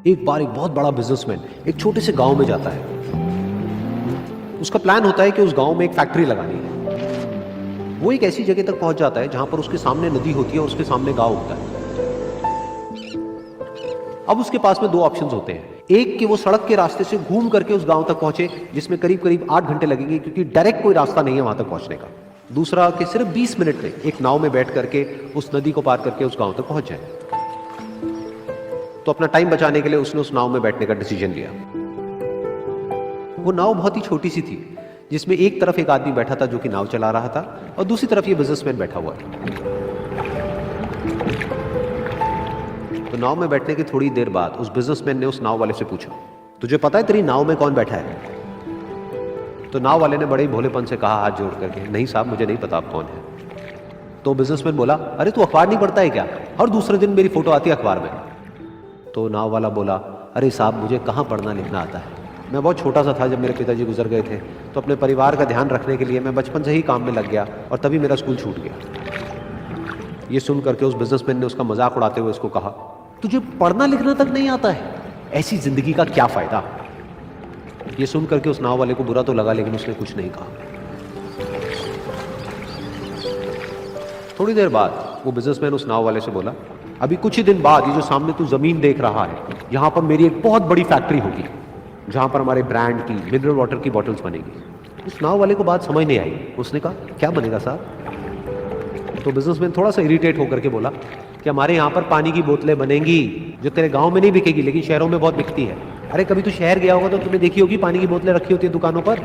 एक बार एक बहुत बड़ा बिजनेसमैन एक छोटे से गांव में जाता है। उसका प्लान होता है कि उस गांव में एक फैक्ट्री लगानी है। वो एक ऐसी जगह तक पहुंच जाता है जहां पर उसके सामने नदी होती है और उसके सामने गांव होता है। अब उसके पास में दो ऑप्शंस होते हैं। एक कि वो सड़क के रास्ते से घूम करके उस गांव तक पहुंचे, जिसमें करीब करीब 8 घंटे लगेंगे, क्योंकि डायरेक्ट कोई रास्ता नहीं है वहां तक पहुंचने का। दूसरा कि सिर्फ 20 मिनट में एक नाव में बैठ करके उस नदी को पार करके उस गांव तक पहुंच जाए। तो अपना टाइम बचाने के लिए उसने उस नाव में बैठने का डिसीजन लिया। वो नाव बहुत ही छोटी सी थी, जिसमें एक तरफ एक आदमी बैठा था जो कि नाव चला रहा था और दूसरी तरफ ये बिजनेसमैन बैठा हुआ था। तो नाव में बैठने की थोड़ी देर बाद उस बिजनेसमैन ने उस नाव वाले से पूछा, तुझे पता है तेरी नाव में कौन बैठा है? तो नाव वाले ने बड़े ही भोलेपन से कहा हाथ जोड़ करके, नहीं साहब मुझे नहीं पता आप कौन है। तो बिजनेसमैन बोला, अरे तू अखबार नहीं पढ़ता है क्या? हर दूसरे दिन मेरी फोटो आती है अखबार में। तो नाव वाला बोला, अरे साहब मुझे कहाँ पढ़ना लिखना आता है, मैं बहुत छोटा सा था जब मेरे पिताजी गुजर गए थे, तो अपने परिवार का ध्यान रखने के लिए मैं बचपन से ही काम में लग गया और तभी मेरा स्कूल छूट गया। ये सुन करके उस बिजनेसमैन ने उसका मजाक उड़ाते हुए उसको कहा, तुझे पढ़ना लिखना तक नहीं आता है, ऐसी जिंदगी का क्या फायदा? ये सुन करके उस नाव वाले को बुरा तो लगा, लेकिन उसने कुछ नहीं कहा। थोड़ी देर बाद वो बिजनेसमैन उस नाव वाले से बोला, अभी कुछ ही दिन बाद ये जो सामने तू जमीन देख रहा है, यहां पर मेरी एक बहुत बड़ी फैक्ट्री होगी जहां पर हमारे ब्रांड की मिनरल वाटर की बॉटल्स बनेगी। उस नाव वाले को बात समझ नहीं आई। उसने कहा, क्या बनेगा साहब? तो बिजनेसमैन थोड़ा सा इरिटेट होकर के बोला कि हमारे यहाँ पर पानी की बोतलें बनेंगी जो तेरे गांव में नहीं बिकेगी लेकिन शहरों में बहुत बिकती है। अरे कभी तू शहर गया होगा तो तुमने देखी होगी पानी की बोतलें रखी होती है दुकानों पर।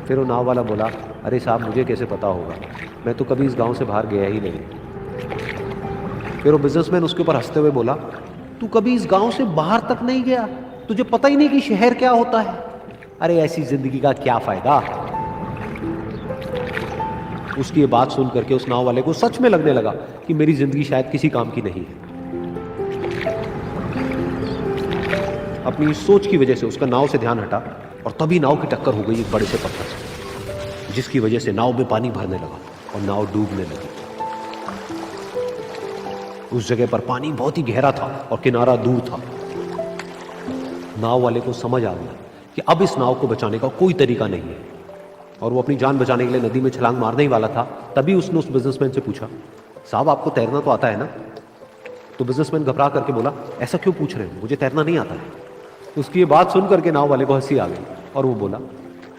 फिर वो नाव वाला बोला, अरे साहब मुझे कैसे पता होगा, मैं तो कभी इस गाँव से बाहर गया ही नहीं। फिर वो बिजनेसमैन उसके ऊपर हंसते हुए बोला, तू कभी इस गांव से बाहर तक नहीं गया, तुझे पता ही नहीं कि शहर क्या होता है? अरे ऐसी जिंदगी का क्या फायदा? उसकी ये बात सुन करके उस नाव वाले को सच में लगने लगा कि मेरी जिंदगी शायद किसी काम की नहीं है। अपनी सोच की वजह से उसका नाव से ध्यान हटा और तभी नाव की टक्कर हो गई एक बड़े से पत्थर से, जिसकी वजह से नाव में पानी भरने लगा और नाव डूबने लगी। उस जगह पर पानी बहुत ही गहरा था और किनारा दूर था। नाव वाले को समझ आ गया कि अब इस नाव को बचाने का कोई तरीका नहीं है और वो अपनी जान बचाने के लिए नदी में छलांग मारने ही वाला था। तभी उसने उस बिजनेसमैन से पूछा, साहब आपको तैरना तो आता है ना? तो बिजनेसमैन घबरा करके बोला, ऐसा क्यों पूछ रहे हैं, मुझे तैरना नहीं आता है। उसकी ये बात सुन करके नाव वाले को हंसी आ गई और वो बोला,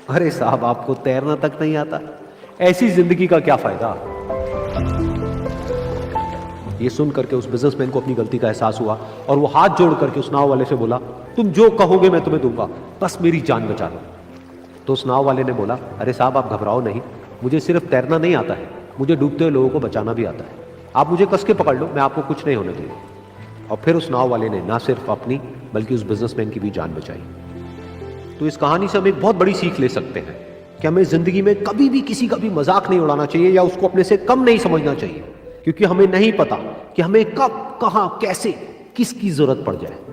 अरे साहब आपको तैरना तक नहीं आता, ऐसी जिंदगी का क्या फायदा? ये सुन करके उस बिजनेसमैन को अपनी गलती का एहसास हुआ और वो हाथ जोड़ करके उस नाव वाले से बोला, तुम जो कहोगे मैं तुम्हें दूंगा, बस मेरी जान बचा लो। तो उस नाव वाले ने बोला, अरे साहब आप घबराओ नहीं, मुझे सिर्फ तैरना नहीं आता है, मुझे डूबते हुए लोगों को बचाना भी आता है। आप मुझे कस के पकड़ लो, मैं आपको कुछ नहीं होने दूंगा। और फिर उस नाव वाले ने ना सिर्फ अपनी बल्कि उस बिजनेसमैन की भी जान बचाई। तो इस कहानी से हम एक बहुत बड़ी सीख ले सकते हैं कि हमें जिंदगी में कभी भी किसी का भी मजाक नहीं उड़ाना चाहिए या उसको अपने से कम नहीं समझना चाहिए, क्योंकि हमें नहीं पता कि हमें कब, कहां, कैसे, किसकी जरूरत पड़ जाए।